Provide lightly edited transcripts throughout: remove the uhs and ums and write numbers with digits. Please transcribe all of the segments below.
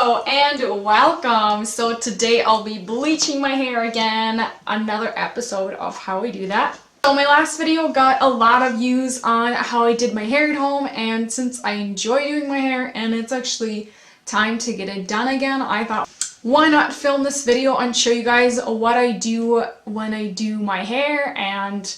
Hello and welcome. So today I'll be bleaching my hair again. Another episode of how I do that. So my last video got a lot of views on how I did my hair at home, and since I enjoy doing my hair and it's actually time to get it done again, I thought why not film this video and show you guys what I do when I do my hair. And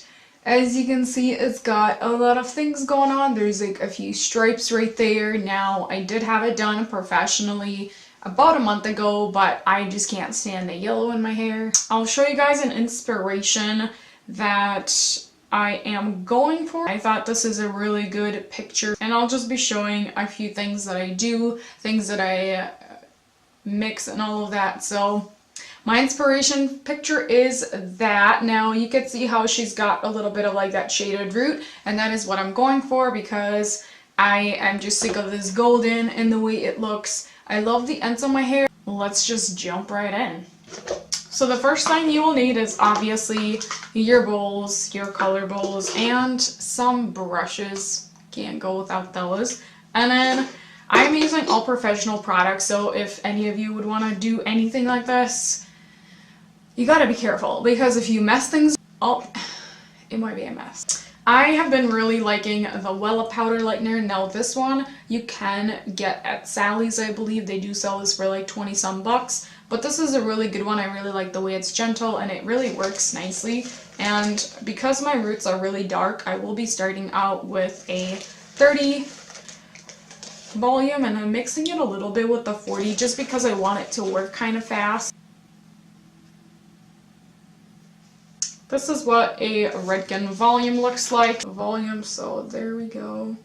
as you can see, it's got a lot of things going on. There's like a few stripes right there. Now, I did have it done professionally about a month ago, but I just can't stand the yellow in my hair. I'll show you guys an inspiration that I am going for. I thought this is a really good picture, and I'll just be showing a few things that I do, things that I mix and all of that. So my inspiration picture is that. Now you can see how she's got a little bit of like that shaded root, and that is what I'm going for because I am just sick of this golden and the way it looks. I love the ends of my hair. Let's just jump right in. So the first thing you will need is obviously your bowls, your color bowls, and some brushes. Can't go without those. And then I'm using all professional products, so if any of you would want to do anything like this, you gotta be careful, because if you mess things up, it might be a mess. I have been really liking the Wella powder lightener. Now this one you can get at Sally's, I believe. They do sell this for like 20 some bucks, but this is a really good one. I really like the way it's gentle and it really works nicely. And because my roots are really dark, I will be starting out with a 30 volume, and I'm mixing it a little bit with the 40 just because I want it to work kind of fast. This is what a Redken volume looks like. Volume, so there we go.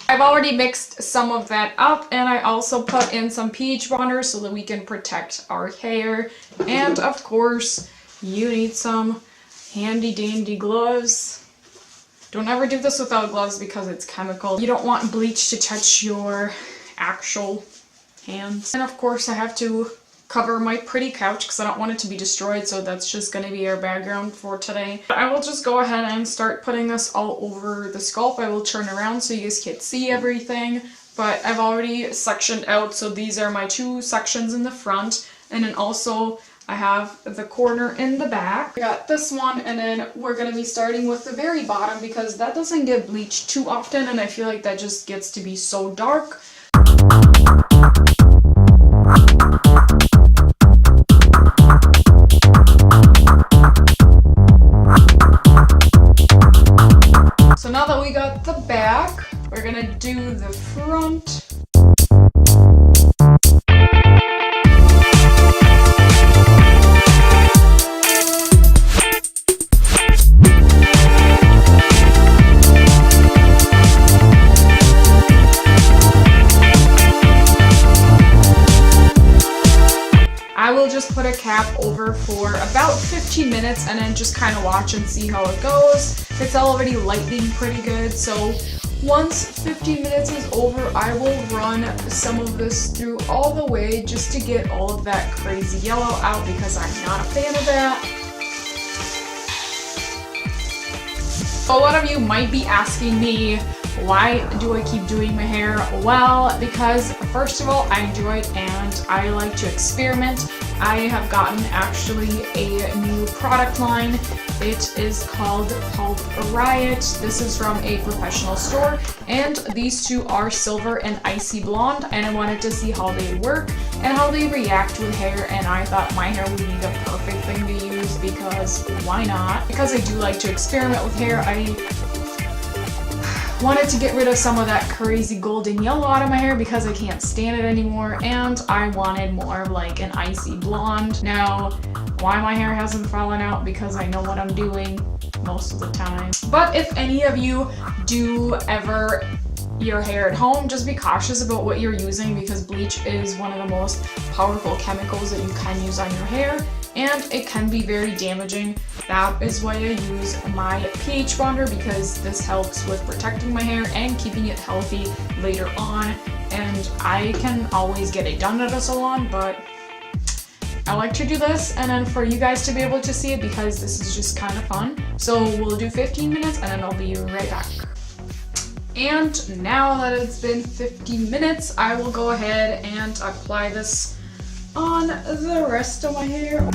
I've already mixed some of that up, and I also put in some pH bonder so that we can protect our hair. And of course, you need some handy dandy gloves. Don't ever do this without gloves because it's chemical. You don't want bleach to touch your actual hands. And of course I have to cover my pretty couch because I don't want it to be destroyed, so that's just going to be our background for today. I will just go ahead and start putting this all over the scalp. I will turn around so you guys can see everything, but I've already sectioned out, so these are my two sections in the front, and then also I have the corner in the back. I got this one, and then we're going to be starting with the very bottom because that doesn't get bleached too often, and I feel like that just gets to be so dark. So now that we got the back, we're going to do the front. I will just put a cap over for about 15 minutes and then just kind of watch and see how it goes. It's already lightening pretty good, so once 15 minutes is over, I will run some of this through all the way just to get all of that crazy yellow out because I'm not a fan of that. A lot of you might be asking me, why do I keep doing my hair? Well, because first of all, I enjoy it and I like to experiment. I have gotten actually a new product line. It is called PulpRiot. This is from a professional store, and these two are Silver and Icy Blonde, and I wanted to see how they work and how they react with hair, and I thought my hair would be the perfect thing to use because why not? Because I do like to experiment with hair, I wanted to get rid of some of that crazy golden yellow out of my hair because I can't stand it anymore, and I wanted more of like an icy blonde. Now, why my hair hasn't fallen out? Because I know what I'm doing most of the time. But if any of you do ever your hair at home, just be cautious about what you're using because bleach is one of the most powerful chemicals that you can use on your hair, and it can be very damaging. That is why I use my pH bonder, because this helps with protecting my hair and keeping it healthy later on. And I can always get it done at a salon, but I like to do this and then for you guys to be able to see it because this is just kind of fun. So we'll do 15 minutes and then I'll be right back. And now that it's been 15 minutes, I will go ahead and apply this on the rest of my hair.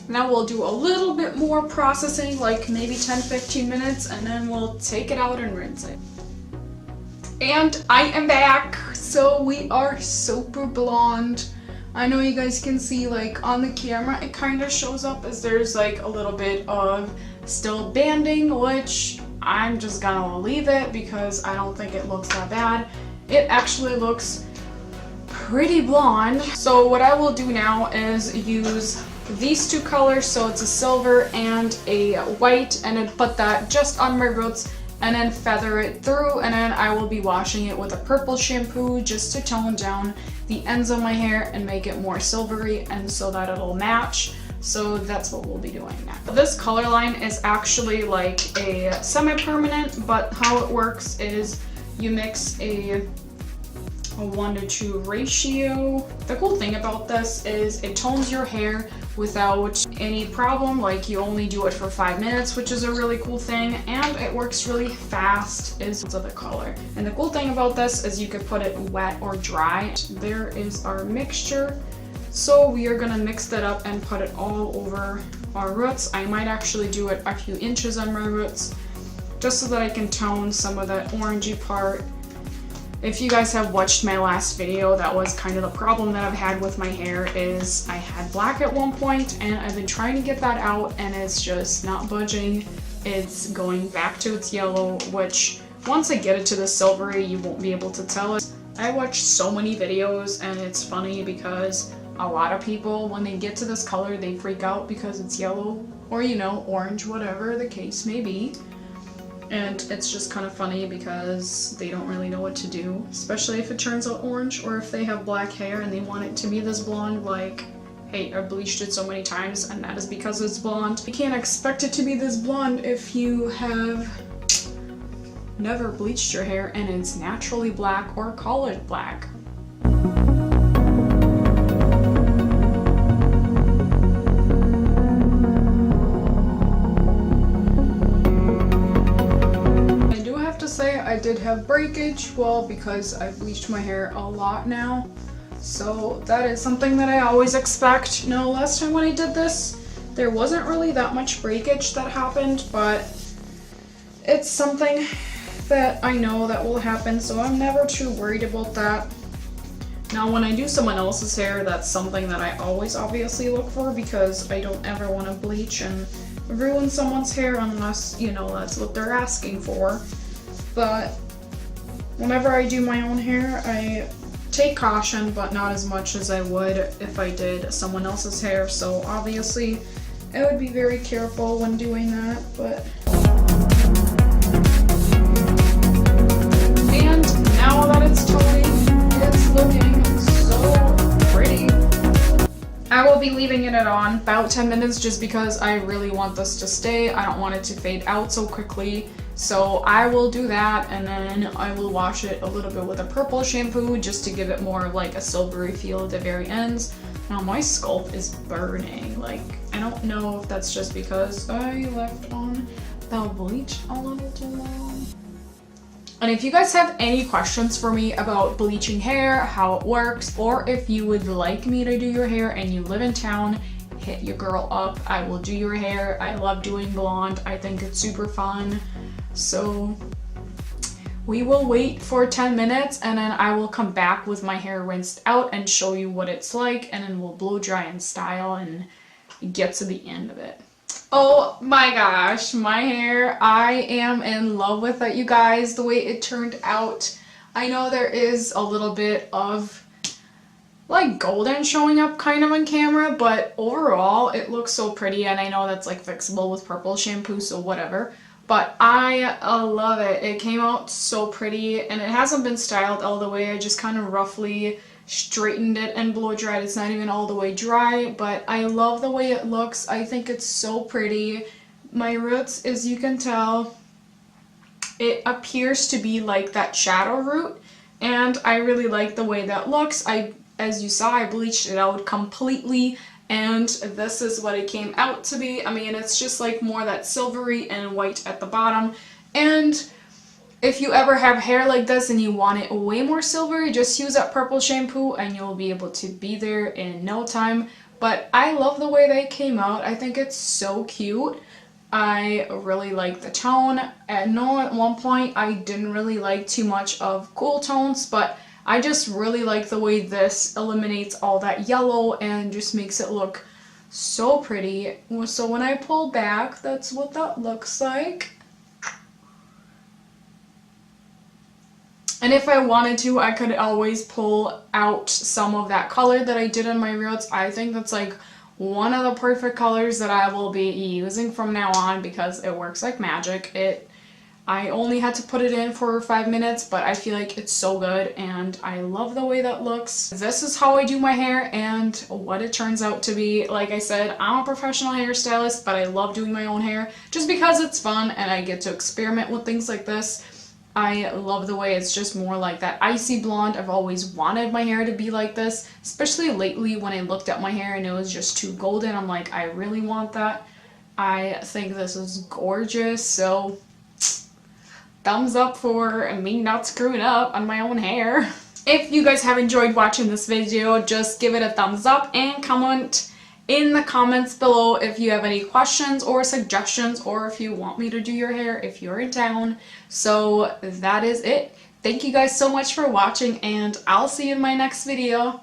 Now we'll do a little bit more processing, like maybe 10-15 minutes, and then we'll take it out and rinse it. And I am back. So we are super blonde. I know you guys can see, like on the camera it kind of shows up as there's like a little bit of still banding, which I'm just gonna leave it because I don't think it looks that bad. It actually looks pretty blonde. So what I will do now is use these two colors, so it's a silver and a white, and then put that just on my roots and then feather it through, and then I will be washing it with a purple shampoo just to tone down the ends of my hair and make it more silvery and so that it'll match. So that's what we'll be doing now. This color line is actually like a semi-permanent, but how it works is you mix a 1:2 ratio. The cool thing about this is it tones your hair without any problem. Like, you only do it for 5 minutes, which is a really cool thing, and it works really fast is the color. And the cool thing about this is you could put it wet or dry. There is our mixture. So we are gonna mix that up and put it all over our roots. I might actually do it a few inches on my roots just so that I can tone some of that orangey part. If you guys have watched my last video, that was kind of the problem that I've had with my hair, is I had black at one point and I've been trying to get that out and it's just not budging. It's going back to its yellow, which once I get it to the silvery, you won't be able to tell it. I watched so many videos and it's funny because a lot of people, when they get to this color, they freak out because it's yellow or, you know, orange, whatever the case may be. And it's just kind of funny because they don't really know what to do, especially if it turns out orange, or if they have black hair and they want it to be this blonde. Like, hey, I bleached it so many times and that is because it's blonde. You can't expect it to be this blonde if you have never bleached your hair and it's naturally black or colored black. I did have breakage, well, because I bleached my hair a lot now, so that is something that I always expect. Now, last time when I did this, there wasn't really that much breakage that happened, but it's something that I know that will happen, so I'm never too worried about that. Now, when I do someone else's hair, that's something that I always obviously look for, because I don't ever want to bleach and ruin someone's hair unless, you know, that's what they're asking for. But whenever I do my own hair, I take caution, but not as much as I would if I did someone else's hair. So obviously, I would be very careful when doing that, but... And now that it's toning, it's looking so pretty. I will be leaving it on about 10 minutes just because I really want this to stay. I don't want it to fade out so quickly. So I will do that, and then I will wash it a little bit with a purple shampoo just to give it more like a silvery feel at the very ends. Now my scalp is burning. Like, I don't know if that's just because I left on the bleach a little too long. And if you guys have any questions for me about bleaching hair, how it works, or if you would like me to do your hair and you live in town, hit your girl up. I will do your hair. I love doing blonde. I think it's super fun. So we will wait for 10 minutes and then I will come back with my hair rinsed out and show you what it's like, and then we'll blow dry and style and get to the end of it. Oh my gosh, my hair, I am in love with it, you guys, the way it turned out. I know there is a little bit of like golden showing up kind of on camera, but overall it looks so pretty, and I know that's like fixable with purple shampoo, so whatever. But I love it. It came out so pretty, and it hasn't been styled all the way. I just kind of roughly straightened it and blow dried. It's not even all the way dry, but I love the way it looks. I think it's so pretty. My roots, as you can tell, it appears to be like that shadow root, and I really like the way that looks. As you saw, I bleached it out completely, and this is what it came out to be. I mean, it's just like more that silvery and white at the bottom. And if you ever have hair like this and you want it way more silvery, just use that purple shampoo and you'll be able to be there in no time. But I love the way they came out. I think it's so cute. I really like the tone. I know at one point I didn't really like too much of cool tones, but I just really like the way this eliminates all that yellow and just makes it look so pretty. So when I pull back, that's what that looks like. And if I wanted to, I could always pull out some of that color that I did in my roots. I think that's like one of the perfect colors that I will be using from now on because it works like magic. I only had to put it in for 5 minutes, but I feel like it's so good and I love the way that looks. This is how I do my hair and what it turns out to be. Like I said, I'm a professional hairstylist, but I love doing my own hair just because it's fun and I get to experiment with things like this. I love the way it's just more like that icy blonde. I've always wanted my hair to be like this, especially lately when I looked at my hair and it was just too golden. I'm like, I really want that. I think this is gorgeous, so thumbs up for me not screwing up on my own hair. If you guys have enjoyed watching this video, just give it a thumbs up and comment in the comments below if you have any questions or suggestions, or if you want me to do your hair if you're in town. So that is it. Thank you guys so much for watching, and I'll see you in my next video.